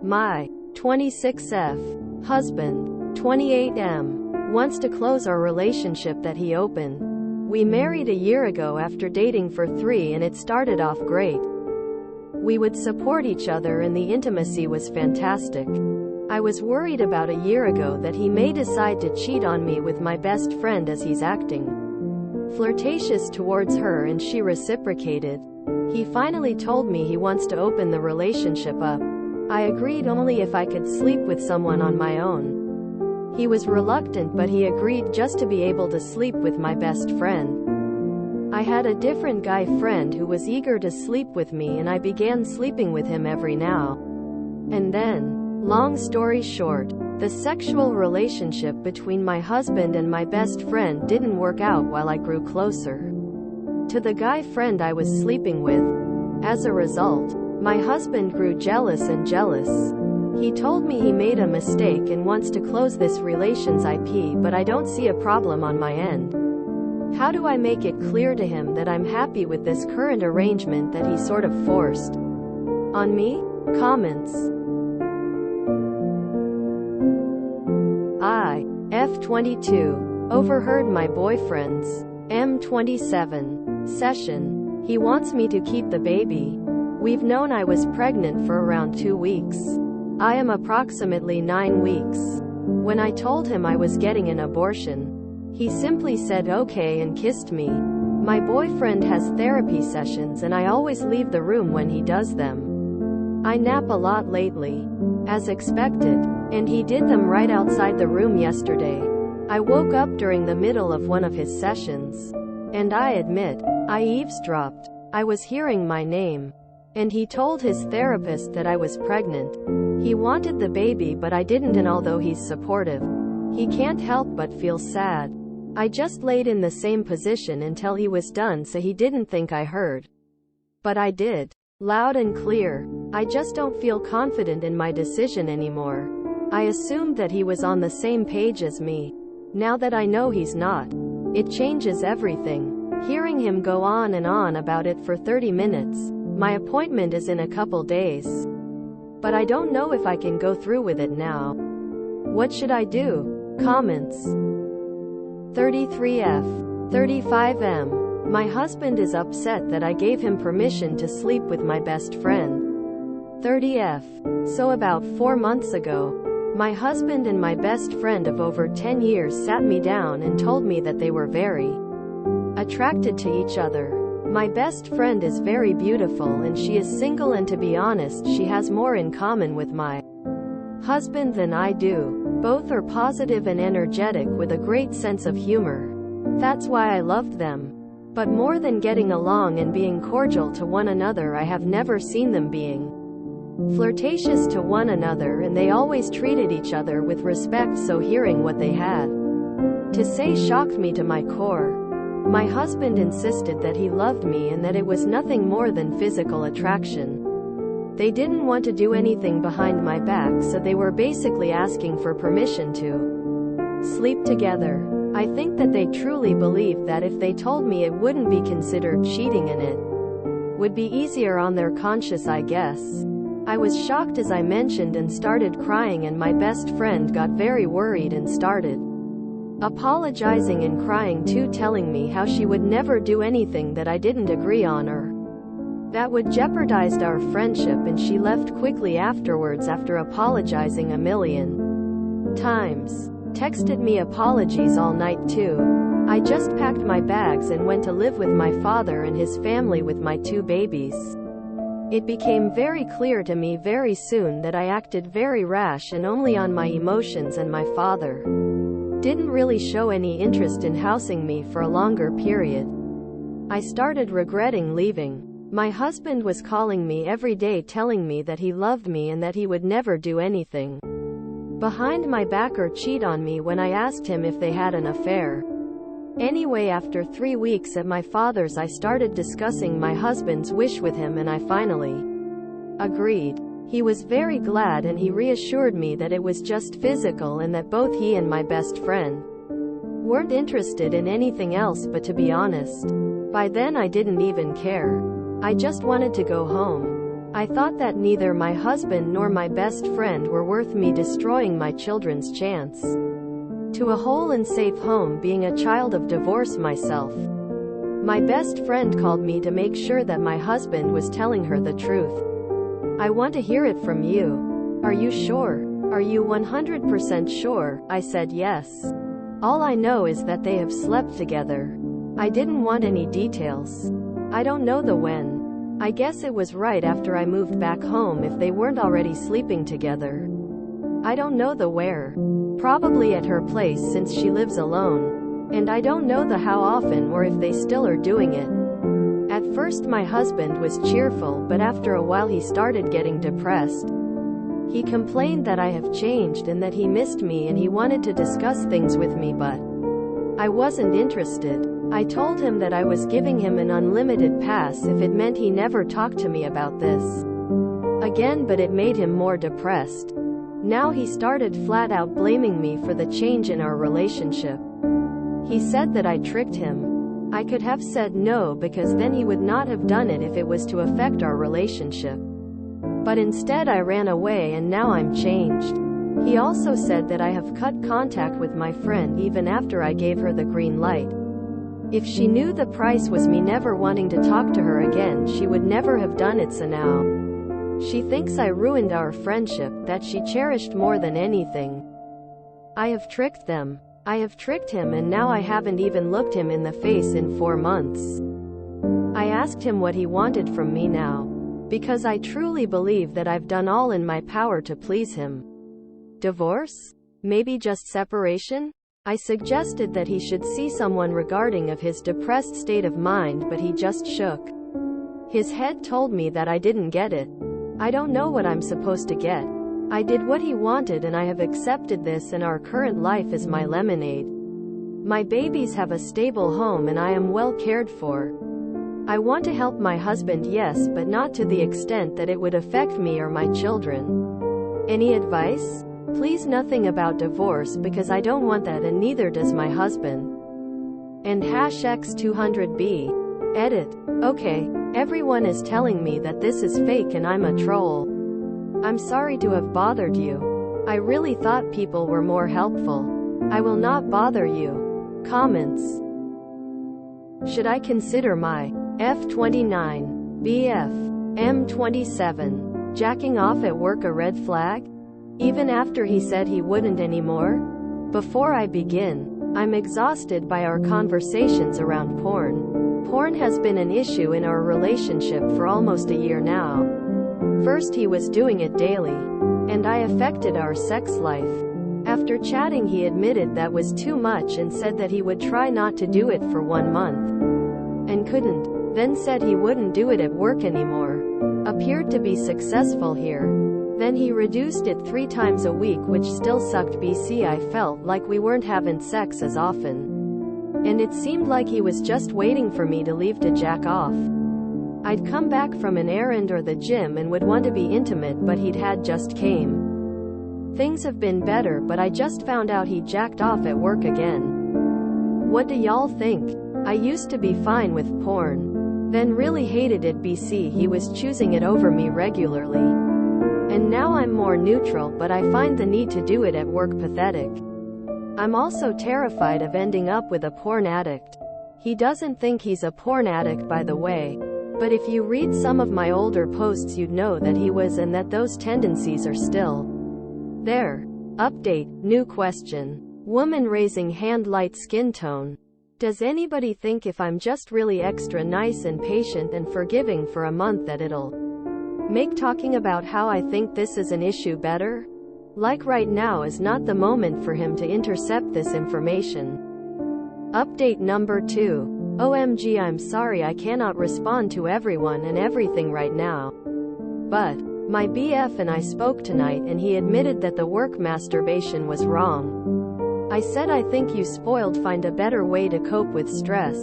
My 26F husband, 28M, wants to close our relationship that he opened. We married a year ago after dating for 3 and it started off great. We would support each other and the intimacy was fantastic. I was worried about a year ago that he may decide to cheat on me with my best friend as he's acting flirtatious towards her and she reciprocated. He finally told me he wants to open the relationship up. I agreed only if I could sleep with someone on my own. He was reluctant but he agreed just to be able to sleep with my best friend. I had a different guy friend who was eager to sleep with me and I began sleeping with him every now and then. Long story short, the sexual relationship between my husband and my best friend didn't work out while I grew closer to the guy friend I was sleeping with. As a result, my husband grew jealous and jealous. He told me he made a mistake and wants to close this relation's IP, but I don't see a problem on my end. How do I make it clear to him that I'm happy with this current arrangement that he sort of forced on me? Comments. I, F22, overheard my boyfriend's M27 session. He wants me to keep the baby. We've known I was pregnant for around 2 weeks. I am approximately 9 weeks. When I told him I was getting an abortion, he simply said okay and kissed me. My boyfriend has therapy sessions and I always leave the room when he does them. I nap a lot lately, as expected, and he did them right outside the room yesterday. I woke up during the middle of one of his sessions, and I admit, I eavesdropped. I was hearing my name, and he told his therapist that I was pregnant. He wanted the baby but I didn't, and although he's supportive, he can't help but feel sad. I just laid in the same position until he was done so he didn't think I heard. But I did. Loud and clear. I just don't feel confident in my decision anymore. I assumed that he was on the same page as me. Now that I know he's not, it changes everything. Hearing him go on and on about it for 30 minutes. My appointment is in a couple days. But I don't know if I can go through with it now. What should I do? Comments. 33F. 35M. My husband is upset that I gave him permission to sleep with my best friend. 30F. So about 4 months ago, my husband and my best friend of over 10 years sat me down and told me that they were very attracted to each other. My best friend is very beautiful and she is single, and to be honest, she has more in common with my husband than I do. Both are positive and energetic with a great sense of humor. That's why I loved them. But more than getting along and being cordial to one another, I have never seen them being flirtatious to one another, and they always treated each other with respect, so hearing what they had to say shocked me to my core. My husband insisted that he loved me and that it was nothing more than physical attraction. They didn't want to do anything behind my back, so they were basically asking for permission to sleep together. I think that they truly believed that if they told me, it wouldn't be considered cheating and it would be easier on their conscience, I guess. I was shocked as I mentioned and started crying, and my best friend got very worried and started apologizing and crying too, telling me how she would never do anything that I didn't agree on or that would jeopardize our friendship, and she left quickly afterwards after apologizing a million times. Texted me apologies all night too. I just packed my bags and went to live with my father and his family with my 2 babies. It became very clear to me very soon that I acted very rash and only on my emotions, and my father didn't really show any interest in housing me for a longer period. I started regretting leaving. My husband was calling me every day telling me that he loved me and that he would never do anything behind my back or cheat on me when I asked him if they had an affair. Anyway, after 3 weeks at my father's, I started discussing my husband's wish with him and I finally agreed. He was very glad and he reassured me that it was just physical and that both he and my best friend weren't interested in anything else. But to be honest, by then I didn't even care. I just wanted to go home. I thought that neither my husband nor my best friend were worth me destroying my children's chance to a whole and safe home being a child of divorce myself. My best friend called me to make sure that my husband was telling her the truth. I want to hear it from you. Are you sure? Are you 100% sure? I said yes. All I know is that they have slept together. I didn't want any details. I don't know the when. I guess it was right after I moved back home if they weren't already sleeping together. I don't know the where. Probably at her place since she lives alone. And I don't know the how often or if they still are doing it. At first my husband was cheerful, but after a while he started getting depressed. He complained that I have changed and that he missed me and he wanted to discuss things with me, but I wasn't interested. I told him that I was giving him an unlimited pass if it meant he never talked to me about this again, but it made him more depressed. Now he started flat out blaming me for the change in our relationship. He said that I tricked him. I could have said no because then he would not have done it if it was to affect our relationship. But instead I ran away and now I'm changed. He also said that I have cut contact with my friend even after I gave her the green light. If she knew the price was me never wanting to talk to her again, she would never have done it, so now she thinks I ruined our friendship that she cherished more than anything. I have tricked them. I have tricked him, and now I haven't even looked him in the face in 4 months. I asked him what he wanted from me now, because I truly believe that I've done all in my power to please him. Divorce? Maybe just separation? I suggested that he should see someone regarding of his depressed state of mind, but he just shook his head, told me that I didn't get it. I don't know what I'm supposed to get. I did what he wanted and I have accepted this, and our current life is my lemonade. My babies have a stable home and I am well cared for. I want to help my husband, yes, but not to the extent that it would affect me or my children. Any advice? Please, nothing about divorce because I don't want that, and neither does my husband. And #X200B. Edit. Okay, everyone is telling me that this is fake and I'm a troll. I'm sorry to have bothered you. I really thought people were more helpful. I will not bother you. Comments. Should I consider my F29, BF, M27, jacking off at work a red flag? Even after he said he wouldn't anymore? Before I begin, I'm exhausted by our conversations around porn. Porn has been an issue in our relationship for almost a year now. First he was doing it daily, and I affected our sex life. After chatting he admitted that was too much and said that he would try not to do it for 1 month. And couldn't. Then said he wouldn't do it at work anymore. Appeared to be successful here. Then he reduced it 3 times a week, which still sucked BC. I felt like we weren't having sex as often. And it seemed like he was just waiting for me to leave to jack off. I'd come back from an errand or the gym and would want to be intimate, but he'd had just came. Things have been better, but I just found out he jacked off at work again. What do y'all think? I used to be fine with porn. Then really hated it. BC, he was choosing it over me regularly. And now I'm more neutral, but I find the need to do it at work pathetic. I'm also terrified of ending up with a porn addict. He doesn't think he's a porn addict, by the way. But if you read some of my older posts you'd know that he was, and that those tendencies are still there. Update, new question. Woman raising hand, light skin tone. Does anybody think if I'm just really extra nice and patient and forgiving for a month that it'll make talking about how I think this is an issue better? Like right now is not the moment for him to intercept this information. Update number 2. OMG, I'm sorry I cannot respond to everyone and everything right now. But my BF and I spoke tonight and he admitted that the work masturbation was wrong. I said I think you spoiled, find a better way to cope with stress.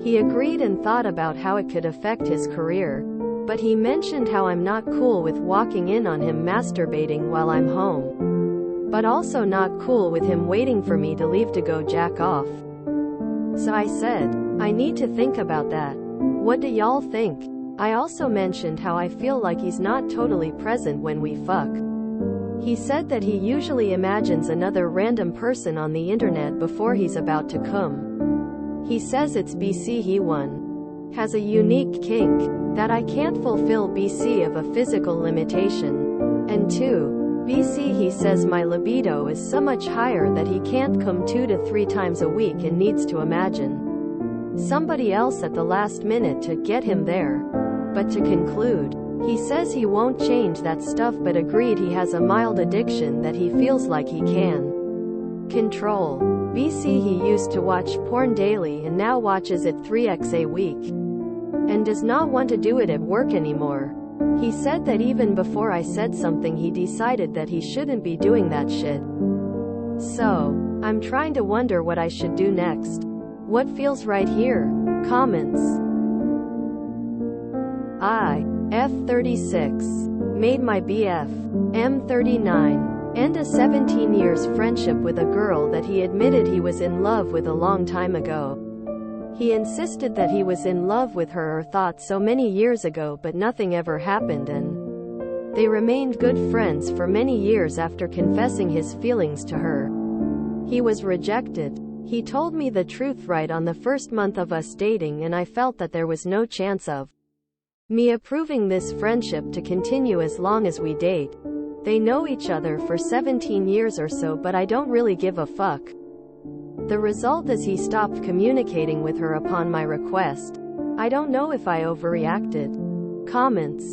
He agreed and thought about how it could affect his career. But he mentioned how I'm not cool with walking in on him masturbating while I'm home. But also not cool with him waiting for me to leave to go jack off. So I said, I need to think about that. What do y'all think? I also mentioned how I feel like he's not totally present when we fuck. He said that he usually imagines another random person on the internet before he's about to come. He says it's BC he one has a unique kink that I can't fulfill BC of a physical limitation. And 2. BC he says my libido is so much higher that he can't come 2 to 3 times a week and needs to imagine somebody else at the last minute to get him there. But to conclude, he says he won't change that stuff but agreed he has a mild addiction that he feels like he can control. BC he used to watch porn daily and now watches it 3x a week. And does not want to do it at work anymore. He said that even before I said something he decided that he shouldn't be doing that shit. So, I'm trying to wonder what I should do next. What feels right here? Comments. I, F36, made my BF, M39, end a 17 years friendship with a girl that he admitted he was in love with a long time ago. He insisted that he was in love with her or thought so many years ago but nothing ever happened and they remained good friends for many years after confessing his feelings to her. He was rejected. He told me the truth right on the first month of us dating and I felt that there was no chance of me approving this friendship to continue as long as we date. They know each other for 17 years or so but I don't really give a fuck. The result is he stopped communicating with her upon my request. I don't know if I overreacted. Comments.